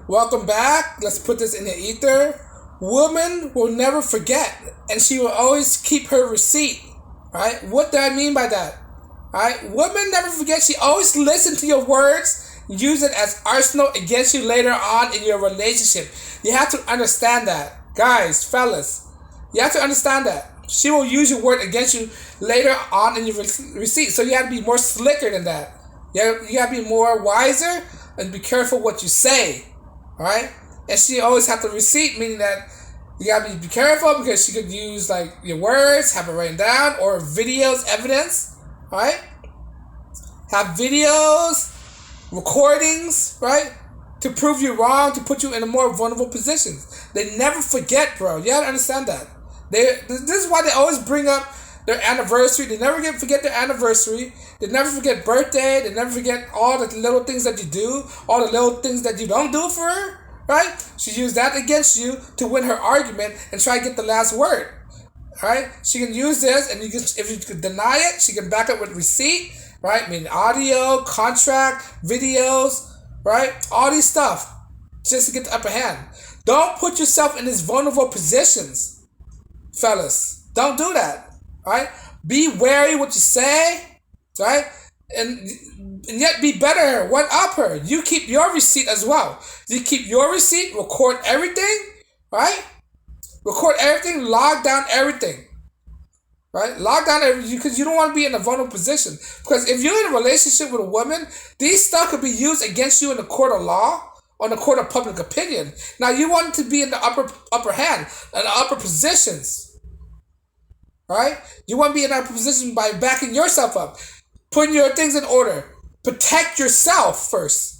Welcome back. Let's put this in the ether. Woman will never forget, and she will always keep her receipt. Right? What do I mean by that? Right? Woman never forget. She always listen to your words. Use it as arsenal against you later on in your relationship. You have to understand that, guys, fellas. You have to understand that. She will use your word against you later on in your receipt. So you have to be more slicker than that. You have to be more wiser and be careful what you say. Alright? And she always have the receipt, meaning that you gotta be careful because she could use like your words, have it written down, or videos, evidence. Alright? Have videos, recordings, right? To prove you wrong, to put you in a more vulnerable position. They never forget, bro. You gotta understand that. This is why they always bring up their anniversary. They never forget their anniversary. They never forget birthday. They never forget all the little things that you do, all the little things that you don't do for her, right? She used that against you to win her argument and try to get the last word, right? She can use this, and if you could deny it, she can back up with receipt, right? I mean, audio, contract, videos, right? All these stuff just to get the upper hand. Don't put yourself in these vulnerable positions. Fellas, don't do that, right? Be wary what you say, right? And yet be better, one up her. You keep your receipt as well. You keep your receipt, record everything, right? Record everything, log down everything, right? Log down everything because you don't want to be in a vulnerable position. Because if you're in a relationship with a woman, these stuff could be used against you in the court of law, on the court of public opinion. Now you want to be in the upper hand, in the upper positions. Right? You want to be in that position by backing yourself up, putting your things in order. Protect yourself first.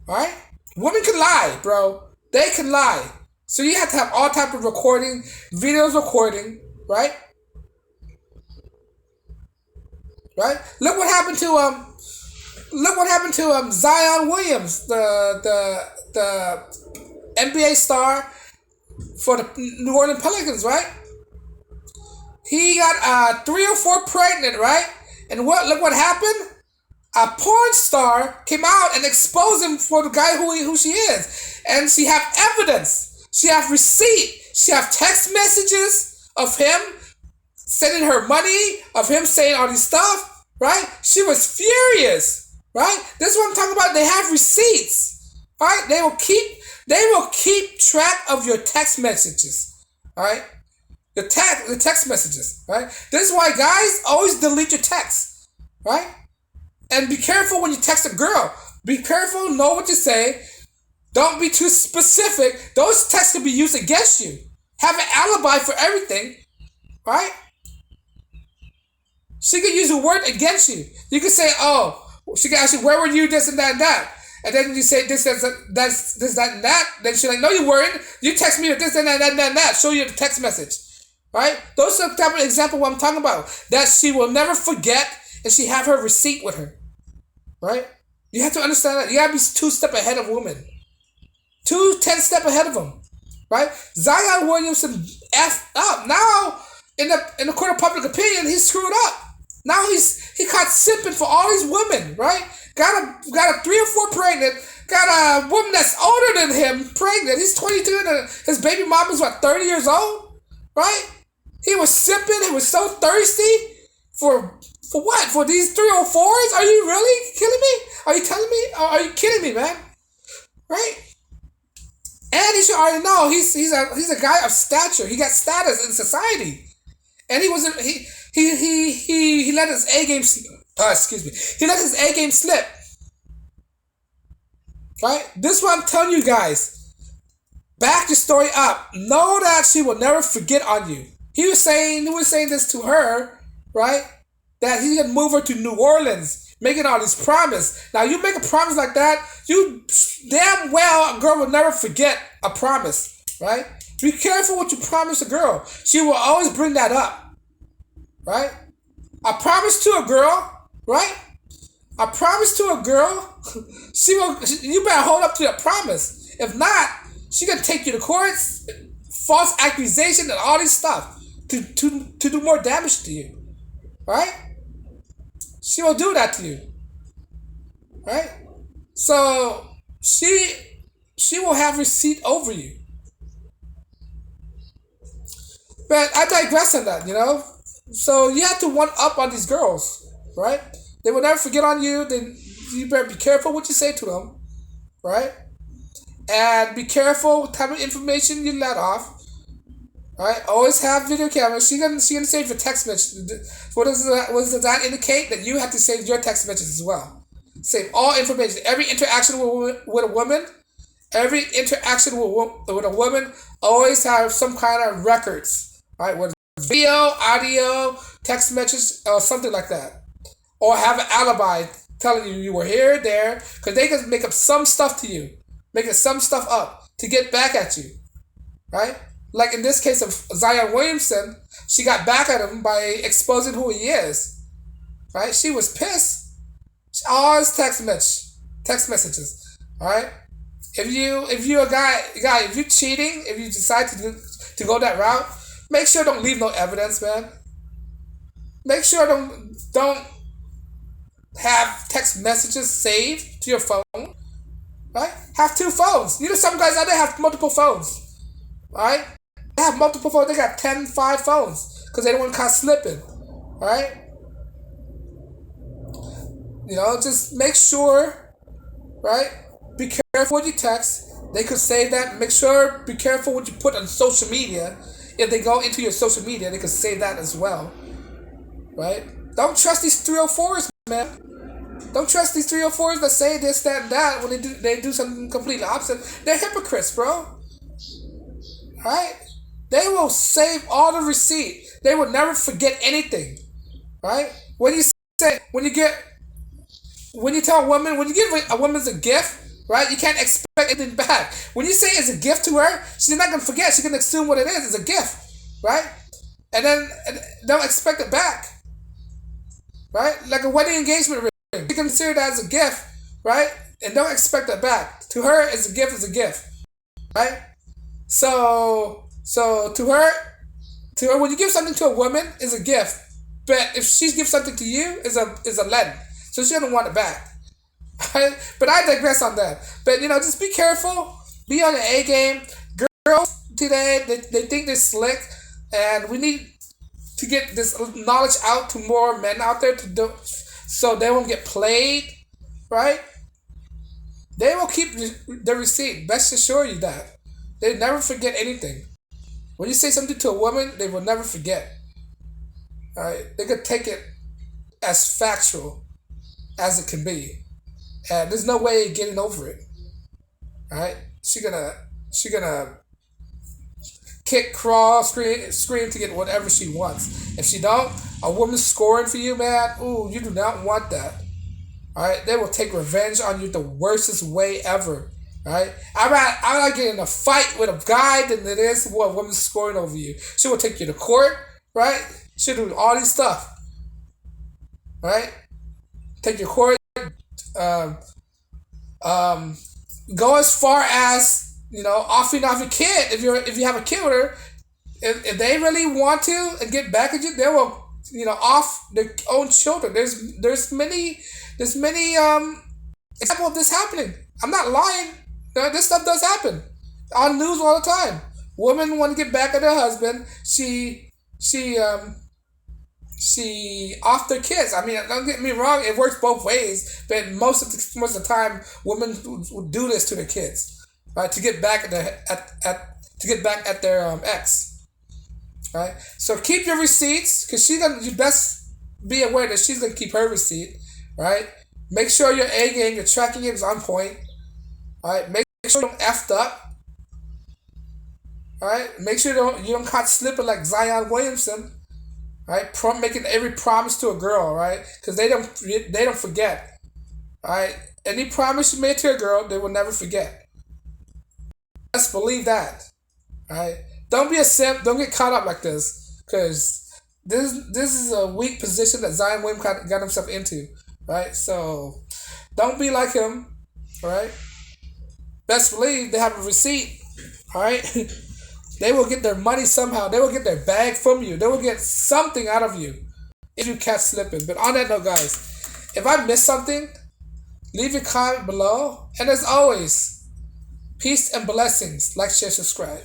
Alright? Women can lie, bro. They can lie. So you have to have all type of recording, videos recording, right? Right? Look what happened to Zion Williams, the NBA star for the New Orleans Pelicans, right? He got 3 or 4 pregnant, right? And look what happened? A porn star came out and exposed him for the guy who she is. And she have evidence. She have receipt. She have text messages of him sending her money, of him saying all this stuff, right? She was furious, right? This is what I'm talking about. They have receipts, right? They will keep track of your text messages, all right? The text messages, right? This is why guys always delete your texts, right? And be careful when you text a girl. Be careful, know what you say. Don't be too specific. Those texts can be used against you. Have an alibi for everything, right? She could use a word against you. You could say, oh, she could ask you, where were you, this and that and that. And then you say this, that, and that. Then she's like, no, you weren't. You text me with this and that, and that. Show you the text message. Right? Those are the type of example what I'm talking about. That she will never forget, and she have her receipt with her. Right? You have to understand that. You gotta be 2 steps ahead of women. 10 steps ahead of them. Right? Zion Williamson effed up. Now, in the court of public opinion, he's screwed up. Now he caught simping for all these women, right? Got a 3 or 4 pregnant. Got a woman that's older than him pregnant. He's 22 and his baby mama's 30 years old, right? He was simping. He was so thirsty for what? For these 3 or 4s? Are you really kidding me? Are you telling me? Are you kidding me, man? Right? And he should already know he's a guy of stature. He got status in society, and he let his A game. He let his A game slip. Right? This is what I'm telling you guys. Back your story up. Know that she will never forget on you. He was saying this to her, right? That he's gonna move her to New Orleans, making all these promises. Now you make a promise like that, you damn well a girl will never forget a promise, right? Be careful what you promise a girl. She will always bring that up, right? I promise to a girl, right? I promise to a girl, you better hold up to that promise. If not, she gonna take you to court, false accusation and all this stuff to do more damage to you. Right? She will do that to you. Right? So she she will have receipt over you. But I digress on that, you know? So you have to one up on these girls, right? They will never forget on you. You better be careful what you say to them, right? And be careful what type of information you let off. Right? Always have video cameras. She gonna save your text message. What does that indicate? That you have to save your text messages as well. Save all information. Every interaction with a woman, every interaction with a woman, always have some kind of records. Right? Whether it's video, audio, text message, or something like that. Or have an alibi telling you were here, there, because they can make up some stuff to you, making some stuff up to get back at you, right? Like in this case of Zion Williamson, she got back at him by exposing who he is, right? She was pissed. All his text messages, all right? If you a guy, if you cheating, if you decide to go that route, make sure don't leave no evidence, man. Make sure don't have text messages saved to your phone, right? Have two phones. You know, some guys out there have multiple phones, right? They have multiple phones. They got 5 phones because they don't want to caught slipping, right? You know, just make sure, right? Be careful what you text. They could save that. Make sure, be careful what you put on social media. If they go into your social media, they could save that as well, right? Don't trust these 304s, man. Don't trust these 304s that say this, that, and that when they do something completely opposite. They're hypocrites, bro. Right? They will save all the receipt. They will never forget anything. Right? When you tell a woman, when you give a woman a gift, right, you can't expect anything back. When you say it's a gift to her, she's not gonna forget. She's gonna assume what it is. It's a gift, right? And then don't expect it back. Right? Like a wedding engagement ring. You consider that as a gift, right? And don't expect it back. To her, it's a gift, right? So to her, when you give something to a woman, it's a gift. But if she gives something to you, it's a lend. So she doesn't want it back. Right? But I digress on that. But you know, just be careful. Be on the A game. Girls today, they think they're slick, and we need to get this knowledge out to more men out there to do, so they won't get played, right? They will keep the receipt. Best assure you that. They never forget anything. When you say something to a woman, they will never forget. All right? They could take it as factual as it can be. And there's no way of getting over it. All right? She gonna kick, crawl, scream to get whatever she wants. If she don't, a woman scoring for you, man, ooh, you do not want that. All right? They will take revenge on you the worstest way ever. All right? I'm not getting in a fight with a guy than it is a woman scoring over you. She will take you to court, right? She'll do all these stuff. Right? Take you to court. Go as far as, you know, offering off your kid. If you have a kid with her, if they really want to and get back at you, they will, you know, off their own children. There's many examples of this happening. I'm not lying. This stuff does happen on news all the time. Women want to get back at her husband. She off their kids. I mean, don't get me wrong, it works both ways, but most of the time, women will do this to their kids, right? To get back at their ex, right? So keep your receipts, because you best be aware that she's gonna keep her receipt, right? Make sure your A game, your tracking game is on point, all right? Make sure you don't effed up, all right? Make sure you don't caught slipping like Zion Williamson. Right, making every promise to a girl, right? Because they don't forget, right? Any promise you made to a girl, they will never forget. Let's believe that, right? Don't be a simp. Don't get caught up like this, because this is a weak position that Zion Williamson got himself into, right? So don't be like him, right? Best believe they have a receipt, all right? They will get their money somehow. They will get their bag from you. They will get something out of you if you catch slipping. But on that note, guys, if I missed something, leave your comment below. And as always, Peace and blessings. Like, share, subscribe.